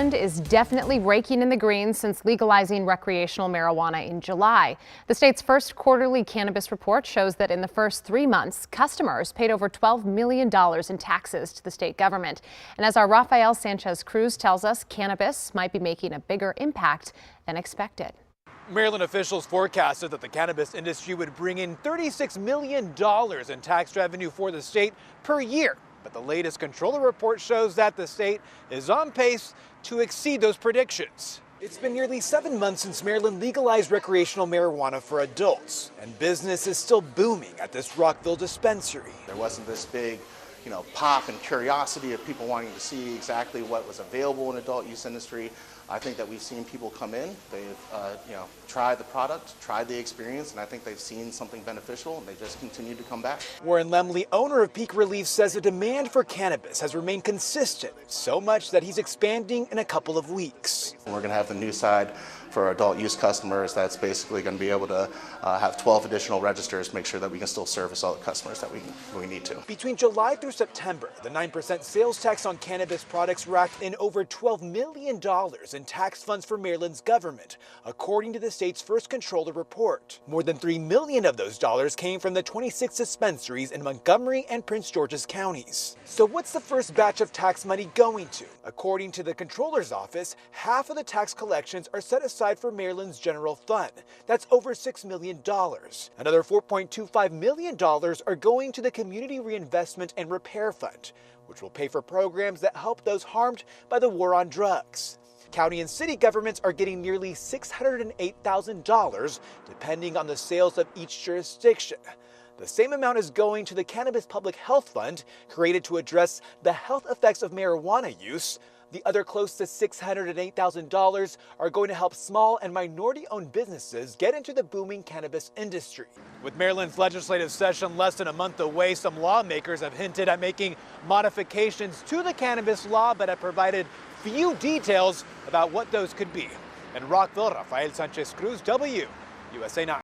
Is definitely raking in the green since legalizing recreational marijuana in July. The state's first quarterly cannabis report shows that in the first 3 months, customers paid over $12 million in taxes to the state government. And as our Rafael Sanchez Cruz tells us, cannabis might be making a bigger impact than expected. Maryland officials forecasted that the cannabis industry would bring in $36 million in tax revenue for the state per year. But the latest controller report shows that the state is on pace to exceed those predictions. It's been nearly 7 months since Maryland legalized recreational marijuana for adults, and business is still booming at this Rockville dispensary. There wasn't this big, pop and curiosity of people wanting to see exactly what was available in adult use industry. I think that we've seen people come in, they've tried the product, tried the experience, and I think they've seen something beneficial, and they just continue to come back. Warren Lemley, owner of Peak Relief, says the demand for cannabis has remained consistent, so much that he's expanding in a couple of weeks. We're going to have the new side for adult use customers that's basically going to be able to have 12 additional registers, make sure that we can still service all the customers that we need to. Between July through September, the 9% sales tax on cannabis products racked in over $12 million in tax funds for Maryland's government, according to the state's first controller report. More than $3 million of those dollars came from the 26 dispensaries in Montgomery and Prince George's counties. So what's the first batch of tax money going to? According to the controller's office, half of the tax collections are set aside for Maryland's general fund. That's over $6 million. Another $4.25 million are going to the Community Reinvestment and Repair Fund, which will pay for programs that help those harmed by the war on drugs. County and city governments are getting nearly $608,000, depending on the sales of each jurisdiction. The same amount is going to the Cannabis Public Health Fund, created to address the health effects of marijuana use. The other close to $608,000 are going to help small and minority-owned businesses get into the booming cannabis industry. With Maryland's legislative session less than a month away, some lawmakers have hinted at making modifications to the cannabis law, but have provided few details about what those could be. In Rockville, Rafael Sanchez Cruz, WUSA 9.